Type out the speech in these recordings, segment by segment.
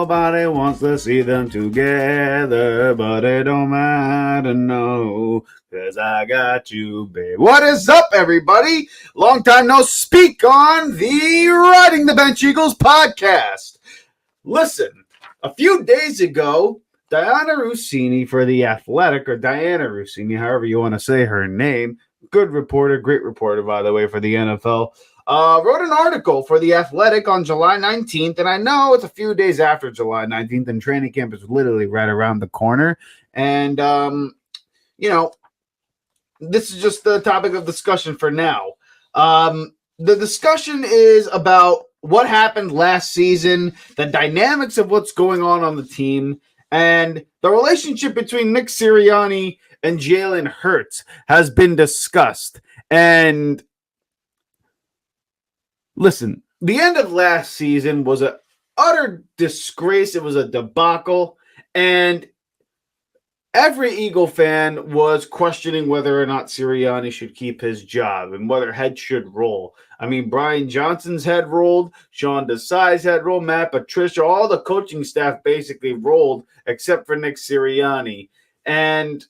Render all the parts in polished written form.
nobody wants to see them together, but it don't matter, no, because I got you, babe. What is up, everybody? Long time no speak on the Riding the Bench Eagles podcast. Listen, a few days ago, Dianna Russini for The Athletic, or Dianna Russini, however you want to say her name, good reporter, great reporter, by the way, for the NFL, wrote an article for The Athletic on July 19th, and I know it's a few days after July 19th, and training camp is literally right around the corner, and, this is just the topic of discussion for now. The discussion is about what happened last season, the dynamics of what's going on the team, and the relationship between Nick Sirianni and Jalen Hurts has been discussed. And listen, the end of last season was an utter disgrace. It was a debacle. And every Eagle fan was questioning whether or not Sirianni should keep his job and whether heads should roll. I mean, Brian Johnson's head rolled, Sean Desai's head rolled, Matt Patricia, all the coaching staff basically rolled except for Nick Sirianni. And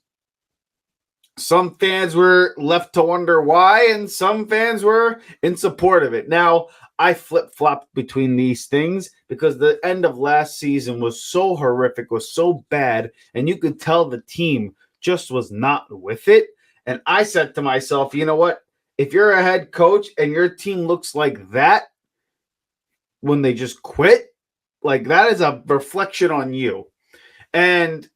some fans were left to wonder why, and some fans were in support of it. Now, I flip-flopped between these things because the end of last season was so horrific, was so bad, and you could tell the team just was not with it. And I said to myself, you know what? If you're a head coach and your team looks like that when they just quit, like that is a reflection on you. And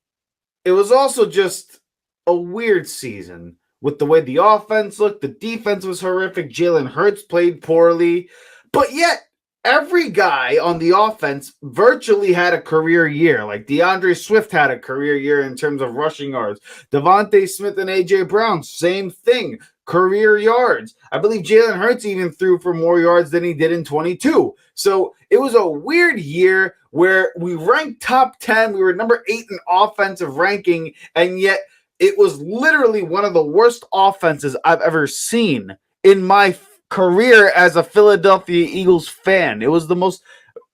it was also just a weird season with the way the offense looked. The defense was horrific. Jalen Hurts played poorly. But yet, every guy on the offense virtually had a career year. Like DeAndre Swift had a career year in terms of rushing yards. Devonta Smith and A.J. Brown, same thing. Career yards. I believe Jalen Hurts even threw for more yards than he did in 22. So it was a weird year where we ranked top 10. We were number 8 in offensive ranking, and yet it was literally one of the worst offenses I've ever seen in my career as a Philadelphia Eagles fan. It was the most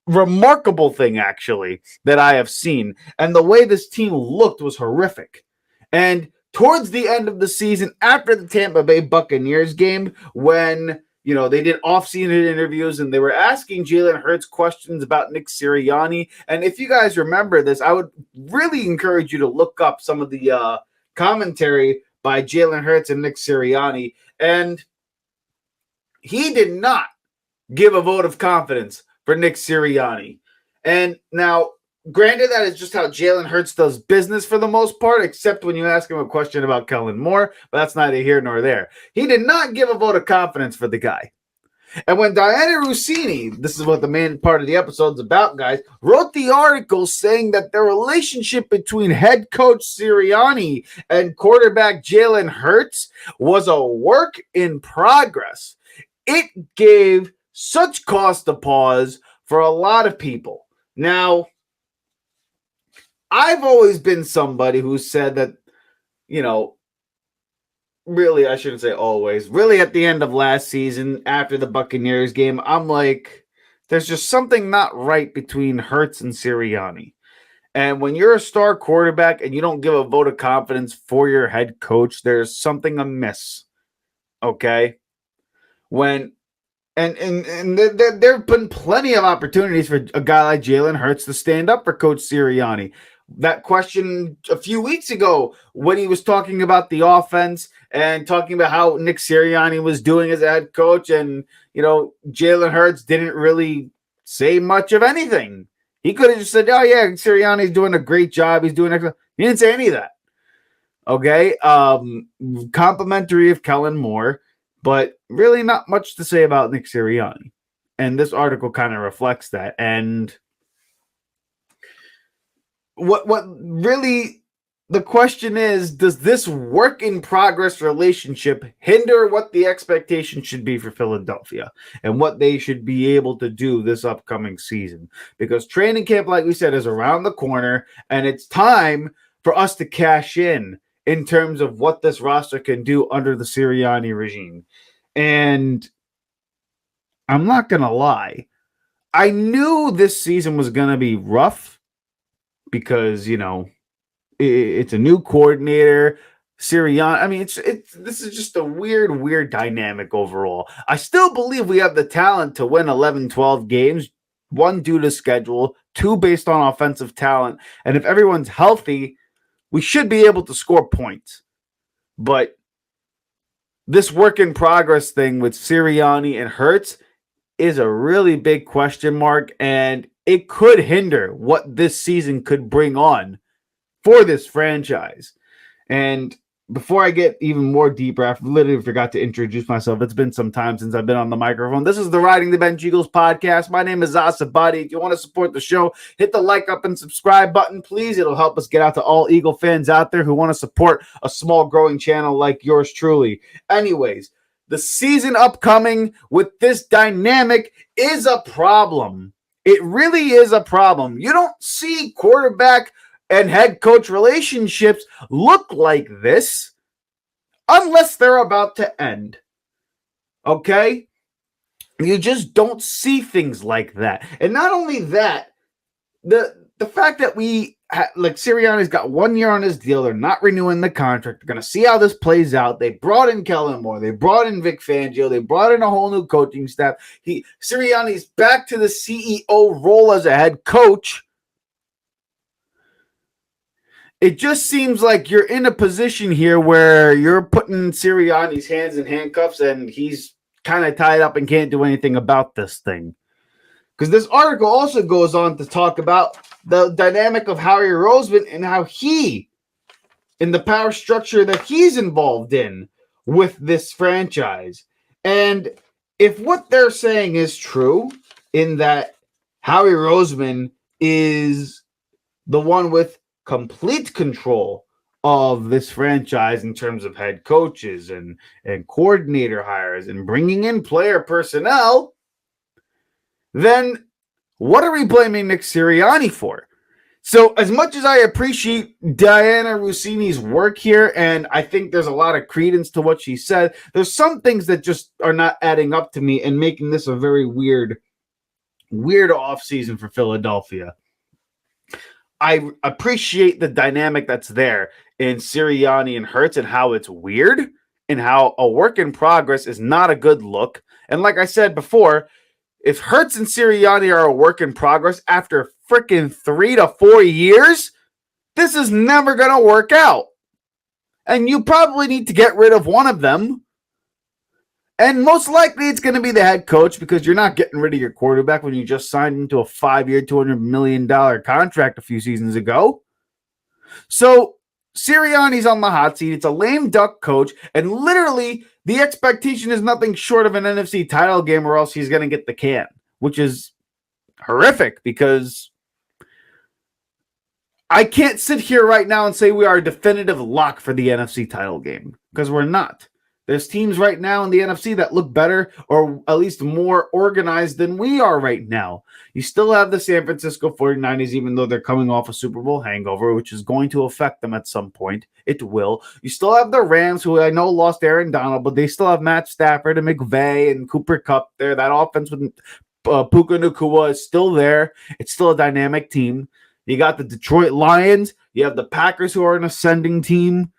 remarkable thing, actually, that I have seen. And the way this team looked was horrific. And towards the end of the season, after the Tampa Bay Buccaneers game, when they did off-season interviews and they were asking Jalen Hurts questions about Nick Sirianni. And if you guys remember this, I would really encourage you to look up some of the commentary by Jalen Hurts and Nick Sirianni. And he did not give a vote of confidence for Nick Sirianni. And now, granted, that is just how Jalen Hurts does business for the most part, except when you ask him a question about Kellen Moore, but that's neither here nor there. He did not give a vote of confidence for the guy. And when Dianna Russini, this is what the main part of the episode's about, guys, wrote the article saying that the relationship between head coach Sirianni and quarterback Jalen Hurts was a work in progress, it gave such cause to pause for a lot of people. Now, I've always been somebody who said that, really, I shouldn't say always, really at the end of last season, after the Buccaneers game, I'm like, there's just something not right between Hurts and Sirianni. And when you're a star quarterback and you don't give a vote of confidence for your head coach, there's something amiss. Okay? And there have been plenty of opportunities for a guy like Jalen Hurts to stand up for Coach Sirianni. That question a few weeks ago when he was talking about the offense and talking about how Nick Sirianni was doing as a head coach, and Jalen Hurts didn't really say much of anything. He could have just said, "Oh yeah, Sirianni's doing a great job. He's doing excellent." He didn't say any of that. Okay, complimentary of Kellen Moore, but really not much to say about Nick Sirianni. And this article kind of reflects that. And what really the question is, does this work in progress relationship hinder what the expectation should be for Philadelphia and what they should be able to do this upcoming season? Because training camp, like we said, is around the corner, and it's time for us to cash in terms of what this roster can do under the Sirianni regime. And I'm not going to lie, I knew this season was going to be rough because, it's a new coordinator. Sirianni. I mean, this is just a weird dynamic overall. I still believe we have the talent to win 11, 12 games, one due to schedule, two based on offensive talent. And if everyone's healthy, we should be able to score points. But this work in progress thing with Sirianni and Hurts is a really big question mark, and it could hinder what this season could bring on for this franchise. And before I get even more deeper, I literally forgot to introduce myself. It's been some time since I've been on the microphone. This is the Riding the Bench Eagles podcast. My name is Asabadi. If you want to support the show, hit the like up and subscribe button, please. It'll help us get out to all Eagle fans out there who want to support a small growing channel like yours truly. Anyways, the season upcoming with this dynamic is a problem. It really is a problem. You don't see quarterback and head coach relationships look like this unless they're about to end. Okay? You just don't see things like that. And not only that, the fact that Sirianni's got 1 year on his deal. They're not renewing the contract. They're going to see how this plays out. They brought in Kellen Moore. They brought in Vic Fangio. They brought in a whole new coaching staff. Sirianni's back to the CEO role as a head coach. It just seems like you're in a position here where you're putting Sirianni's hands in handcuffs and he's kind of tied up and can't do anything about this thing. Because this article also goes on to talk about the dynamic of Howie Roseman and how in the power structure that he's involved in with this franchise. And if what they're saying is true, in that Howie Roseman is the one with complete control of this franchise in terms of head coaches and coordinator hires and bringing in player personnel, then what are we blaming Nick Sirianni for? So as much as I appreciate Dianna Russini's work here, and I think there's a lot of credence to what she said, there's some things that just are not adding up to me and making this a very weird offseason for Philadelphia. I appreciate the dynamic that's there in Sirianni and Hurts and how it's weird and how a work in progress is not a good look. And like I said before, if Hurts and Sirianni are a work in progress after freaking 3 to 4 years, this is never going to work out. And you probably need to get rid of one of them. And most likely it's going to be the head coach, because you're not getting rid of your quarterback when you just signed into a 5-year, $200 million contract a few seasons ago. So Sirianni's on the hot seat. It's a lame duck coach. And literally the expectation is nothing short of an NFC title game, or else he's going to get the can, which is horrific, because I can't sit here right now and say we are a definitive lock for the NFC title game, because we're not. There's teams right now in the NFC that look better, or at least more organized than we are right now. You still have the San Francisco 49ers, even though they're coming off a Super Bowl hangover, which is going to affect them at some point. It will. You still have the Rams, who I know lost Aaron Donald, but they still have Matt Stafford and McVay and Cooper Kupp there. That offense with Puka Nacua is still there. It's still a dynamic team. You got the Detroit Lions. You have the Packers, who are an ascending team.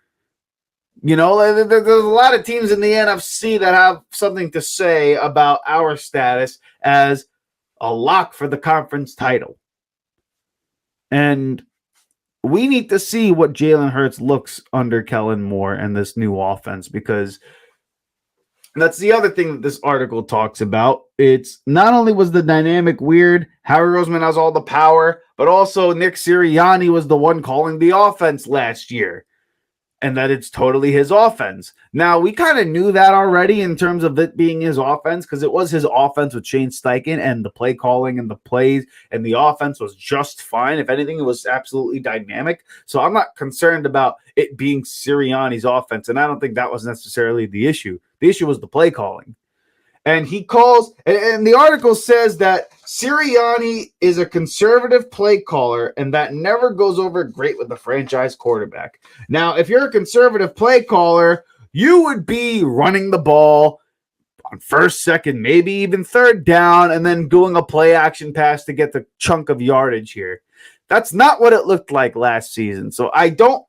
You know, there's a lot of teams in the NFC that have something to say about our status as a lock for the conference title. And we need to see what Jalen Hurts looks under Kellen Moore and this new offense, because that's the other thing that this article talks about. It's not only was the dynamic weird, Howie Roseman has all the power, but also Nick Sirianni was the one calling the offense last year. And that it's totally his offense. Now, we kind of knew that already in terms of it being his offense, because it was his offense with Shane Steichen, and the play calling and the plays and the offense was just fine. If anything, it was absolutely dynamic. So I'm not concerned about it being Sirianni's offense, and I don't think that was necessarily the issue. The issue was the play calling. And he calls, and the article says that Sirianni is a conservative play caller, and that never goes over great with the franchise quarterback. Now, if you're a conservative play caller, you would be running the ball on first, second, maybe even third down, and then doing a play action pass to get the chunk of yardage here. That's not what it looked like last season. So I don't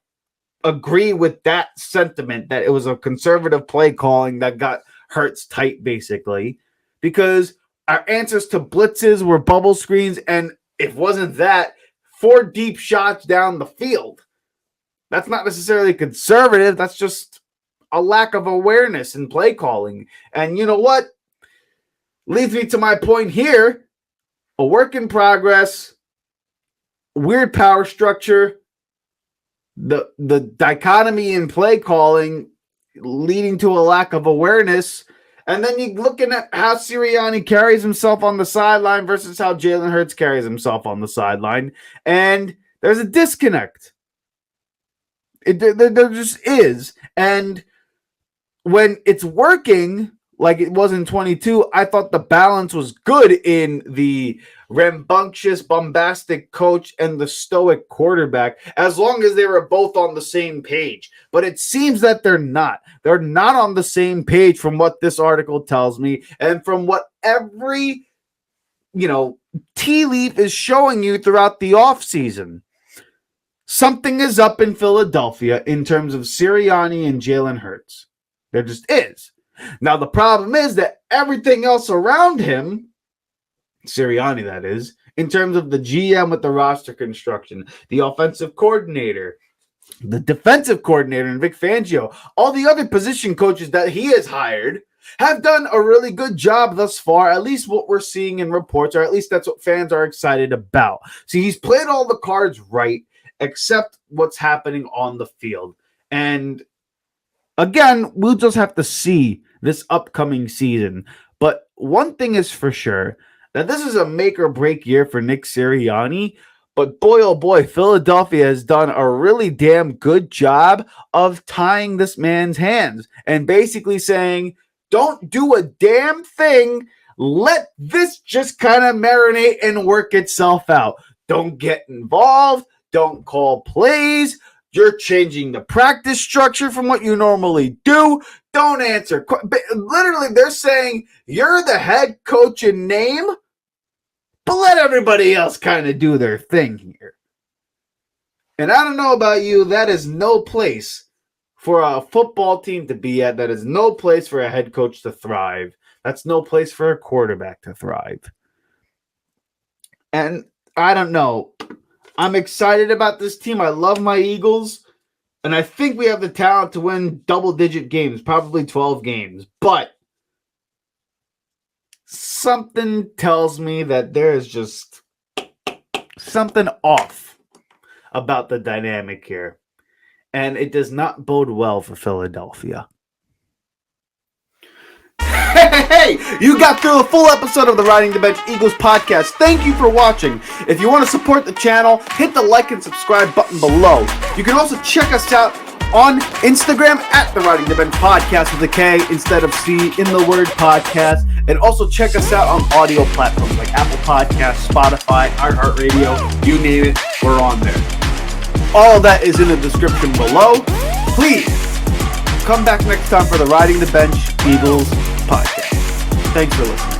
agree with that sentiment that it was a conservative play calling that got Hurts tight, basically, because our answers to blitzes were bubble screens, and if it wasn't that, 4 deep shots down the field. That's not necessarily conservative. That's just a lack of awareness in play calling. And you know what? Leads me to my point here. A work in progress, weird power structure, the dichotomy in play calling leading to a lack of awareness. And then you're looking at how Sirianni carries himself on the sideline versus how Jalen Hurts carries himself on the sideline. And there's a disconnect. There just is. And when it's working like it was in 22, I thought the balance was good in the rambunctious, bombastic coach and the stoic quarterback, as long as they were both on the same page. But it seems that they're not. They're not on the same page from what this article tells me and from what every, tea leaf is showing you throughout the offseason. Something is up in Philadelphia in terms of Sirianni and Jalen Hurts. There just is. Now, the problem is that everything else around him, Sirianni that is, in terms of the GM with the roster construction, the offensive coordinator, the defensive coordinator, and Vic Fangio, all the other position coaches that he has hired have done a really good job thus far, at least what we're seeing in reports, or at least that's what fans are excited about. See, he's played all the cards right, except what's happening on the field. And again, we'll just have to see this upcoming season. But one thing is for sure, that this is a make or break year for Nick Sirianni. But boy, oh boy, Philadelphia has done a really damn good job of tying this man's hands and basically saying, don't do a damn thing. Let this just kind of marinate and work itself out. Don't get involved. Don't call plays. You're changing the practice structure from what you normally do. Don't answer. Literally, they're saying you're the head coach in name, but let everybody else kind of do their thing here. And I don't know about you, that is no place for a football team to be at. That is no place for a head coach to thrive. That's no place for a quarterback to thrive. And I don't know. I'm excited about this team. I love my Eagles. And I think we have the talent to win double-digit games, probably 12 games. But something tells me that there is just something off about the dynamic here. And it does not bode well for Philadelphia. Hey, you got through a full episode of the Riding the Bench Eagles podcast. Thank you for watching. If you want to support the channel, hit the like and subscribe button below. You can also check us out on Instagram at the Riding the Bench podcast with a K instead of C in the word podcast. And also check us out on audio platforms like Apple Podcasts, Spotify, iHeartRadio, you name it, we're on there. All of that is in the description below. Please come back next time for the Riding the Bench Eagles podcast. Thanks for listening.